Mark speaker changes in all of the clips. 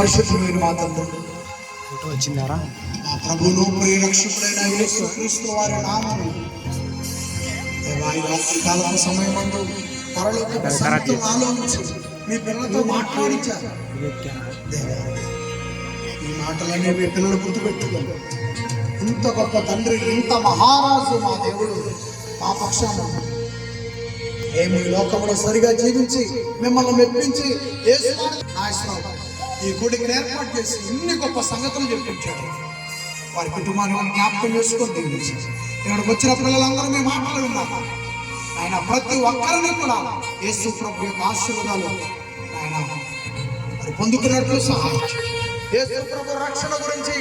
Speaker 1: పరిశుద్ధమైన మా తండ్రి
Speaker 2: వచ్చిందారా
Speaker 1: మా ప్రభువును ప్రియరక్షకుడైన యేసుక్రీస్తు వారి నామమున ఈ రాత్రికాల సమయమందు పరలోకపు సంగతులను ఆలోచించి మీ పిల్లలతో మాట్లాడించారు. ఈ మాటలన్నీ మీ పిల్లలు గుర్తుపెట్టుకోండి. ఇంత గొప్ప తండ్రి, ఇంత మహారాజు మా దేవుడు మా పక్షాన మేము ఈ లోకంలో సరిగా జీవించి మిమ్మల్ని మెప్పించి ఈ గుడికి ఏర్పాటు చేసి ఇన్ని గొప్ప సంగతులు చెప్పించాడు. వారి కుటుంబాన్ని జ్ఞాపకం చేసుకొని దీవించి ఇక్కడికి వచ్చిన పిల్లలందరూ మీ మాటలు విన్నారు. ఆయన ప్రతి ఒక్కరిని కూడా యేసు ప్రభు యొక్క ఆశీర్వాదాలు ఆయన మరి పొందుకున్నట్లు సహాయం. యేసు ప్రభు రక్షణ గురించి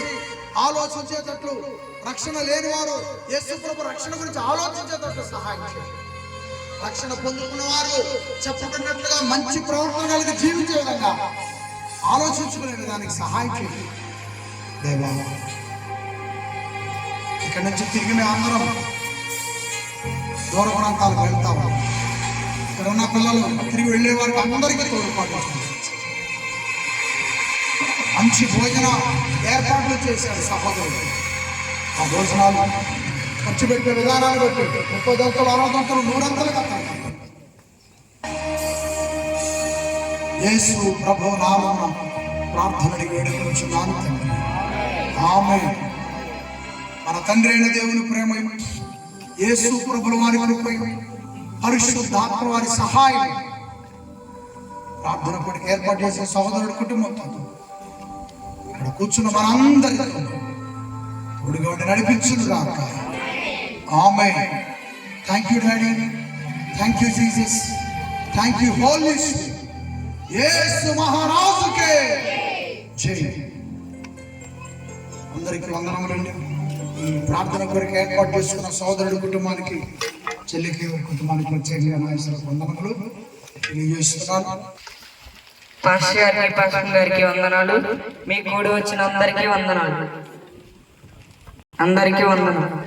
Speaker 1: ఆలోచించేటట్లు, రక్షణ లేని వారు యేసు ప్రభు రక్షణ గురించి ఆలోచించేటట్లు సహాయం చేయండి. రక్షణ పొందుకున్న వారు చెప్పబడినట్లుగా మంచి ప్రవర్తన కలిగి జీవించే విధంగా ఆలోచించుకునే విధానికి సహాయం చేయండి దేవా. ఇక్కడి నుంచి తిరిగి మేము అందరం దూర ప్రాంతాలకు వెళ్తాము. ఇక్కడ ఉన్న పిల్లలు తిరిగి వెళ్ళే వారికి అందరికీ తోడ్పాటు మంచి భోజన ఏర్పాట్లు చేశాడు సహోదరుడు. ఆ భోజనాలు ఖర్చు పెట్టే విధానాలు పెట్టి 30 దంతలు 60 దంతలు 100 కట్టాలి. యేసు ప్రభు నామమున ప్రార్థన వేడుకొనుచున్నాను తండ్రి, ఆమేన్. మన తండ్రి అయిన దేవుని ప్రేమ, యేసు ప్రభుల వారి కృప, పరిశుద్ధాత్మ వారి సహాయం, ప్రార్థన కొరకు ఏర్పాటు చేసే సహోదరుడి కుటుంబంతో ఇక్కడ కూర్చున్న మనందరితో తోడుగా ఉండి నడిపించుగాక. Amen. Thank you daddy, thank you Jesus, thank you Holy Spirit. యేసు మహారాజుకే జై. అందరికీ వందనములండి. ఈ ప్రార్థన కొరకు ఏర్పాటు చేసుకున్న సోదరుడి కుటుంబానికి, చెల్లికి కుటుంబానికి ప్రత్యేకంగా నా వందనములు తెలియజేస్తున్నాను.
Speaker 3: పాస్టర్ గారికి వందనాలు. మీ కూడి వచ్చిన అందరికీ వందనాలు. అందరికీ వందనాలు.